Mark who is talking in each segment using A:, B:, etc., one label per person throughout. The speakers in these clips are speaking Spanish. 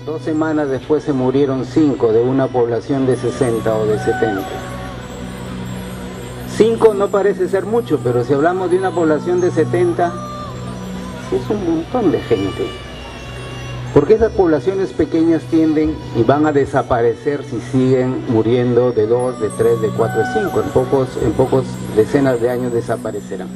A: 2 semanas después se murieron 5 de una población de 60 o de 70. 5 no parece ser mucho, pero si hablamos de una población de 70, sí es un montón de gente. Porque esas poblaciones pequeñas tienden y van a desaparecer si siguen muriendo de 2, de 3, de 4, de 5. En pocos decenas de años desaparecerán.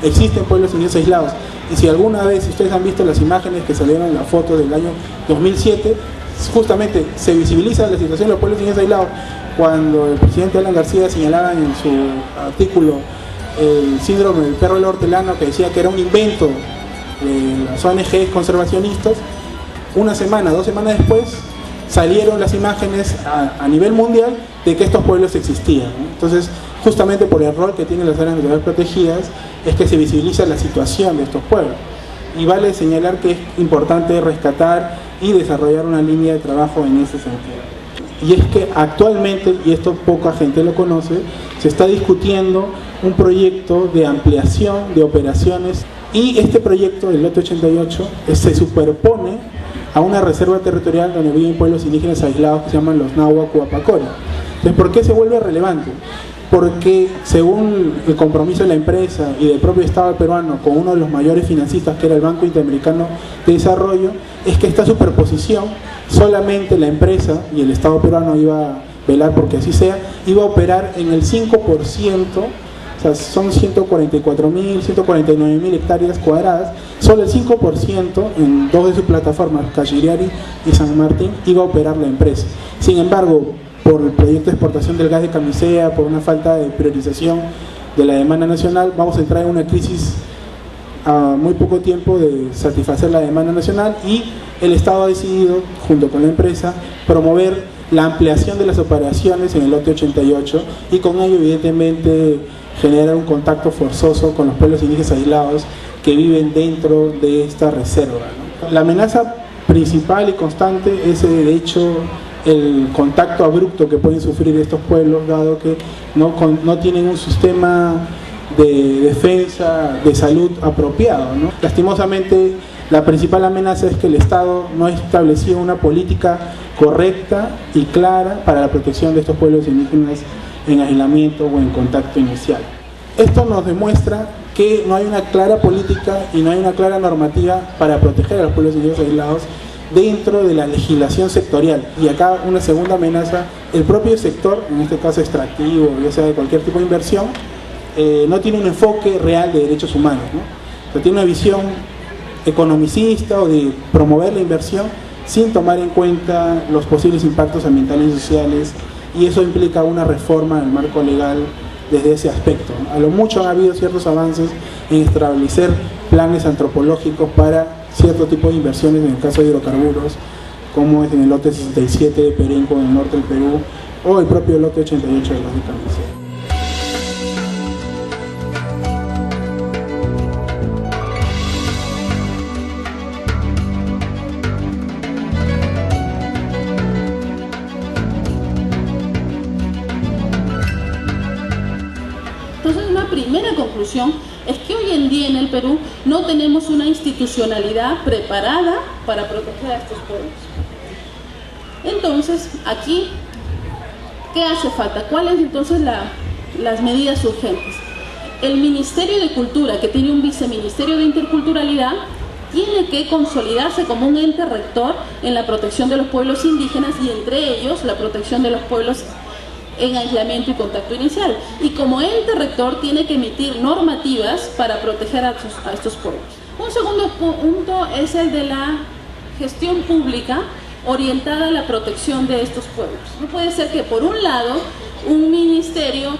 B: Existen pueblos indígenas aislados, y si alguna vez ustedes han visto las imágenes que salieron en la foto del año 2007, justamente se visibiliza la situación de los pueblos indígenas aislados cuando el presidente Alan García señalaba en su artículo el síndrome del perro del hortelano, que decía que era un invento de las ONG conservacionistas. 2 semanas después salieron las imágenes a nivel mundial de que estos pueblos existían, ¿no? Entonces, justamente por el rol que tienen las áreas naturales protegidas, es que se visibiliza la situación de estos pueblos. Y vale señalar que es importante rescatar y desarrollar una línea de trabajo en ese sentido. Y es que actualmente, y esto poca gente lo conoce, se está discutiendo un proyecto de ampliación de operaciones, y este proyecto, el lote 88, se superpone a una reserva territorial donde viven pueblos indígenas aislados que se llaman los Náhuatl Huapacori. Entonces, ¿por qué se vuelve relevante? Porque según el compromiso de la empresa y del propio Estado peruano con uno de los mayores financistas, que era el Banco Interamericano de Desarrollo, es que esta superposición, solamente la empresa y el Estado peruano iba a velar porque así sea, iba a operar en el 5%, o sea, son 144.000, 149.000 hectáreas cuadradas, solo el 5% en 2 de sus plataformas, Cachiriari y San Martín, iba a operar la empresa. Sin embargo, por el proyecto de exportación del gas de Camisea, por una falta de priorización de la demanda nacional, vamos a entrar en una crisis a muy poco tiempo de satisfacer la demanda nacional, y el Estado ha decidido, junto con la empresa, promover la ampliación de las operaciones en el lote 88, y con ello evidentemente generar un contacto forzoso con los pueblos indígenas aislados que viven dentro de esta reserva, ¿no? La amenaza principal y constante es, de hecho, el contacto abrupto que pueden sufrir estos pueblos, dado que no tienen un sistema de defensa, de salud apropiado, ¿no? Lastimosamente, la principal amenaza es que el Estado no ha establecido una política correcta y clara para la protección de estos pueblos indígenas en aislamiento o en contacto inicial. Esto nos demuestra que no hay una clara política y no hay una clara normativa para proteger a los pueblos indígenas aislados dentro de la legislación sectorial. Y acá una segunda amenaza: el propio sector, en este caso extractivo, ya sea de cualquier tipo de inversión, no tiene un enfoque real de derechos humanos, ¿no? O sea, tiene una visión economicista o de promover la inversión sin tomar en cuenta los posibles impactos ambientales y sociales, y eso implica una reforma del marco legal desde ese aspecto, ¿no? A lo mucho ha habido ciertos avances en establecer planes antropológicos para cierto tipo de inversiones, en el caso de hidrocarburos, como es en el lote 67 de Perenco, en el norte del Perú, o el propio lote 88 de los de Camisea.
C: Entonces, una primera conclusión es que hoy en día en el Perú no tenemos una institucionalidad preparada para proteger a estos pueblos. Entonces, aquí, ¿qué hace falta? ¿Cuál es entonces las medidas urgentes. El Ministerio de Cultura, que tiene un viceministerio de Interculturalidad, tiene que consolidarse como un ente rector en la protección de los pueblos indígenas y entre ellos la protección de los pueblos en aislamiento y contacto inicial. Y como ente rector tiene que emitir normativas para proteger a estos pueblos. Un segundo punto es el de la gestión pública orientada a la protección de estos pueblos. No puede ser que por un lado un ministerio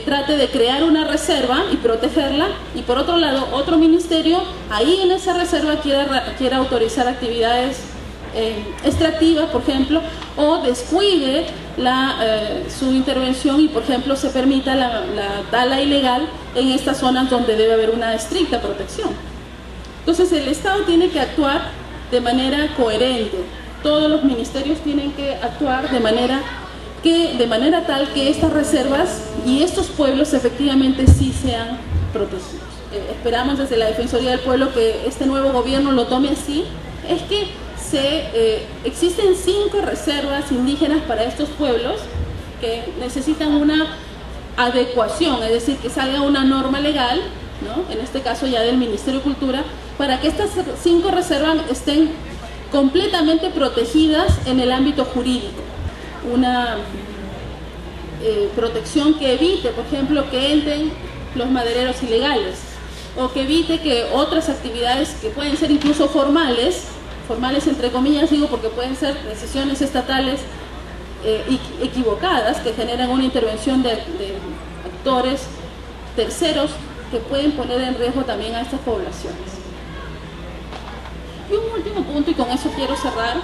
C: trate de crear una reserva y protegerla, y por otro lado otro ministerio ahí en esa reserva quiera autorizar actividades extractivas, por ejemplo, o descuide su intervención y, por ejemplo, se permita la tala ilegal en estas zonas donde debe haber una estricta protección. Entonces el Estado tiene que actuar de manera coherente, todos los ministerios tienen que actuar de manera tal que estas reservas y estos pueblos efectivamente sí sean protegidos. Esperamos desde la Defensoría del Pueblo que este nuevo gobierno lo tome así. Es que existen 5 reservas indígenas para estos pueblos que necesitan una adecuación, es decir, que salga una norma legal, ¿no?, en este caso ya del Ministerio de Cultura, para que estas 5 reservas estén completamente protegidas en el ámbito jurídico. Una protección que evite, por ejemplo, que entren los madereros ilegales, o que evite que otras actividades que pueden ser incluso formales entre comillas digo, porque pueden ser decisiones estatales equivocadas que generan una intervención de actores terceros que pueden poner en riesgo también a estas poblaciones. Y un último punto, y con eso quiero cerrar,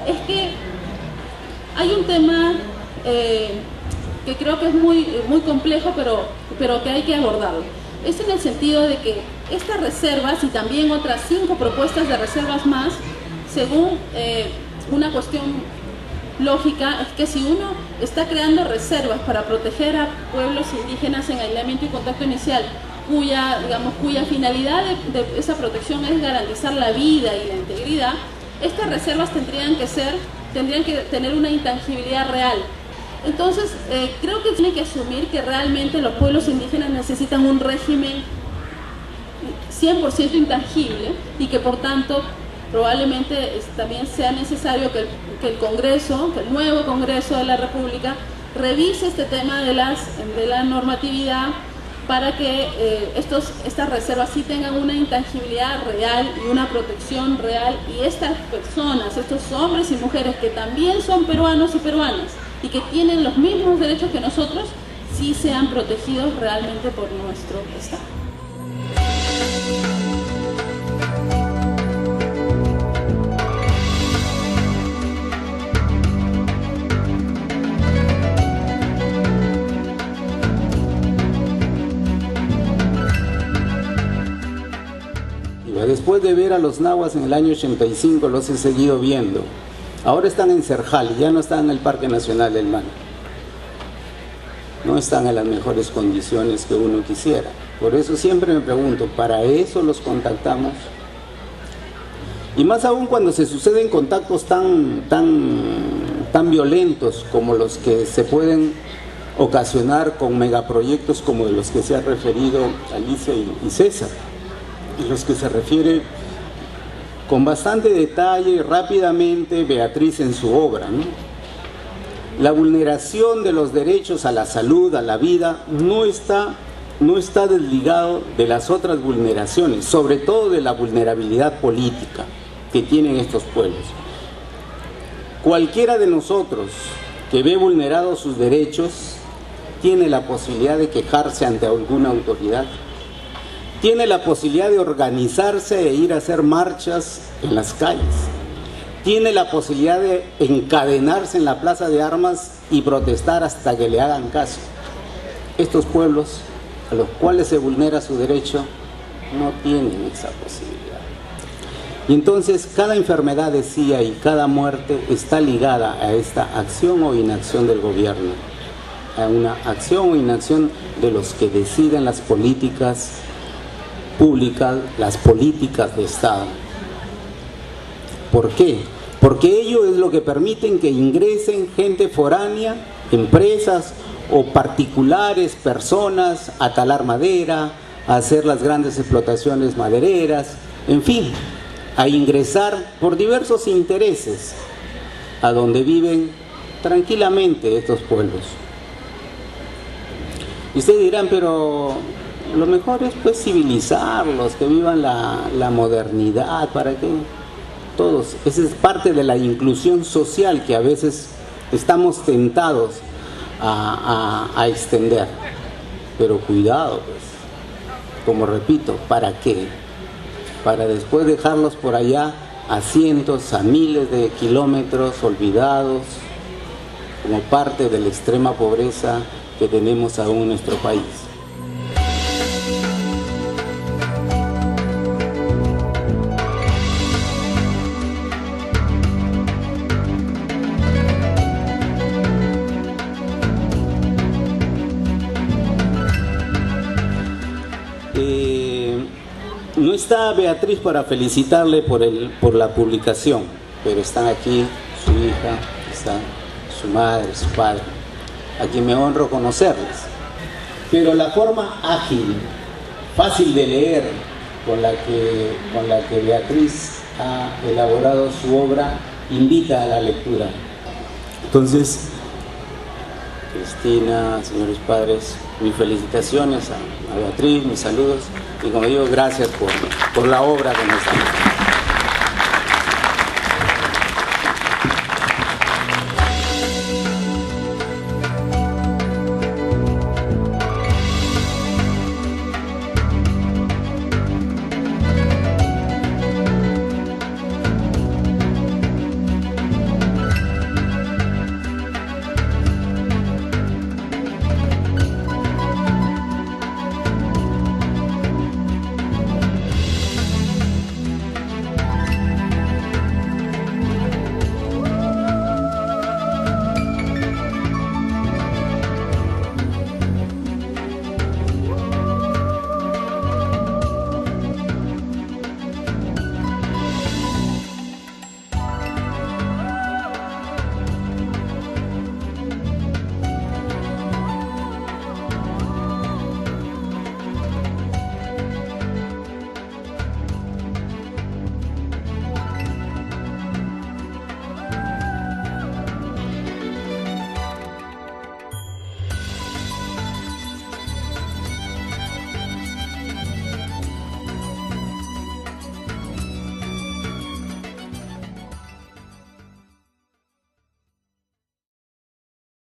C: es que hay un tema que creo que es muy complejo, pero que hay que abordarlo. Es en el sentido de que estas reservas y también otras 5 propuestas de reservas más, según una cuestión lógica, es que si uno está creando reservas para proteger a pueblos indígenas en aislamiento y contacto inicial, cuya finalidad de esa protección es garantizar la vida y la integridad, estas reservas tendrían que tener una intangibilidad real. Entonces, creo que tiene que asumir que realmente los pueblos indígenas necesitan un régimen 100% intangible y que por tanto probablemente también sea necesario que el nuevo Congreso de la República revise este tema de la normatividad para que estas reservas sí tengan una intangibilidad real y una protección real, y estas personas, estos hombres y mujeres que también son peruanos y peruanas y que tienen los mismos derechos que nosotros, sí sean protegidos realmente por nuestro Estado.
A: Después de ver a los nahuas en el año 85, los he seguido viendo. Ahora están en Cerjal, ya no están en el Parque Nacional del Mano. No están en las mejores condiciones que uno quisiera. Por eso siempre me pregunto, ¿para eso los contactamos? Y más aún cuando se suceden contactos tan violentos como los que se pueden ocasionar con megaproyectos como de los que se ha referido Alicia y César, en los que se refiere con bastante detalle y rápidamente Beatriz en su obra, ¿no? La vulneración de los derechos a la salud, a la vida, no está desligado de las otras vulneraciones, sobre todo de la vulnerabilidad política que tienen estos pueblos. Cualquiera de nosotros que ve vulnerados sus derechos tiene la posibilidad de quejarse ante alguna autoridad, tiene la posibilidad de organizarse e ir a hacer marchas en las calles, tiene la posibilidad de encadenarse en la plaza de armas y protestar hasta que le hagan caso. Estos pueblos a los cuales se vulnera su derecho no tienen esa posibilidad. Y entonces cada enfermedad, decía, y cada muerte está ligada a esta acción o inacción del gobierno, a una acción o inacción de los que deciden las políticas públicas, las políticas de Estado. ¿Por qué? Porque ello es lo que permiten que ingresen gente foránea, empresas o particulares, personas, a talar madera, a hacer las grandes explotaciones madereras, en fin, a ingresar por diversos intereses a donde viven tranquilamente estos pueblos. Y ustedes dirán, pero lo mejor es pues civilizarlos, que vivan la modernidad, ¿para qué? Todos, esa es parte de la inclusión social que a veces estamos tentados a extender. Pero cuidado, pues, como repito, ¿para qué? Para después dejarlos por allá a cientos, a miles de kilómetros olvidados, como parte de la extrema pobreza que tenemos aún en nuestro país. No está Beatriz para felicitarle por la publicación, pero están aquí su hija, está su madre, su padre, a quien me honro conocerles. Pero la forma ágil, fácil de leer, con la que Beatriz ha elaborado su obra, invita a la lectura. Entonces, Cristina, señores padres, mis felicitaciones a Beatriz, mis saludos, y como digo, gracias por la obra que nos dan.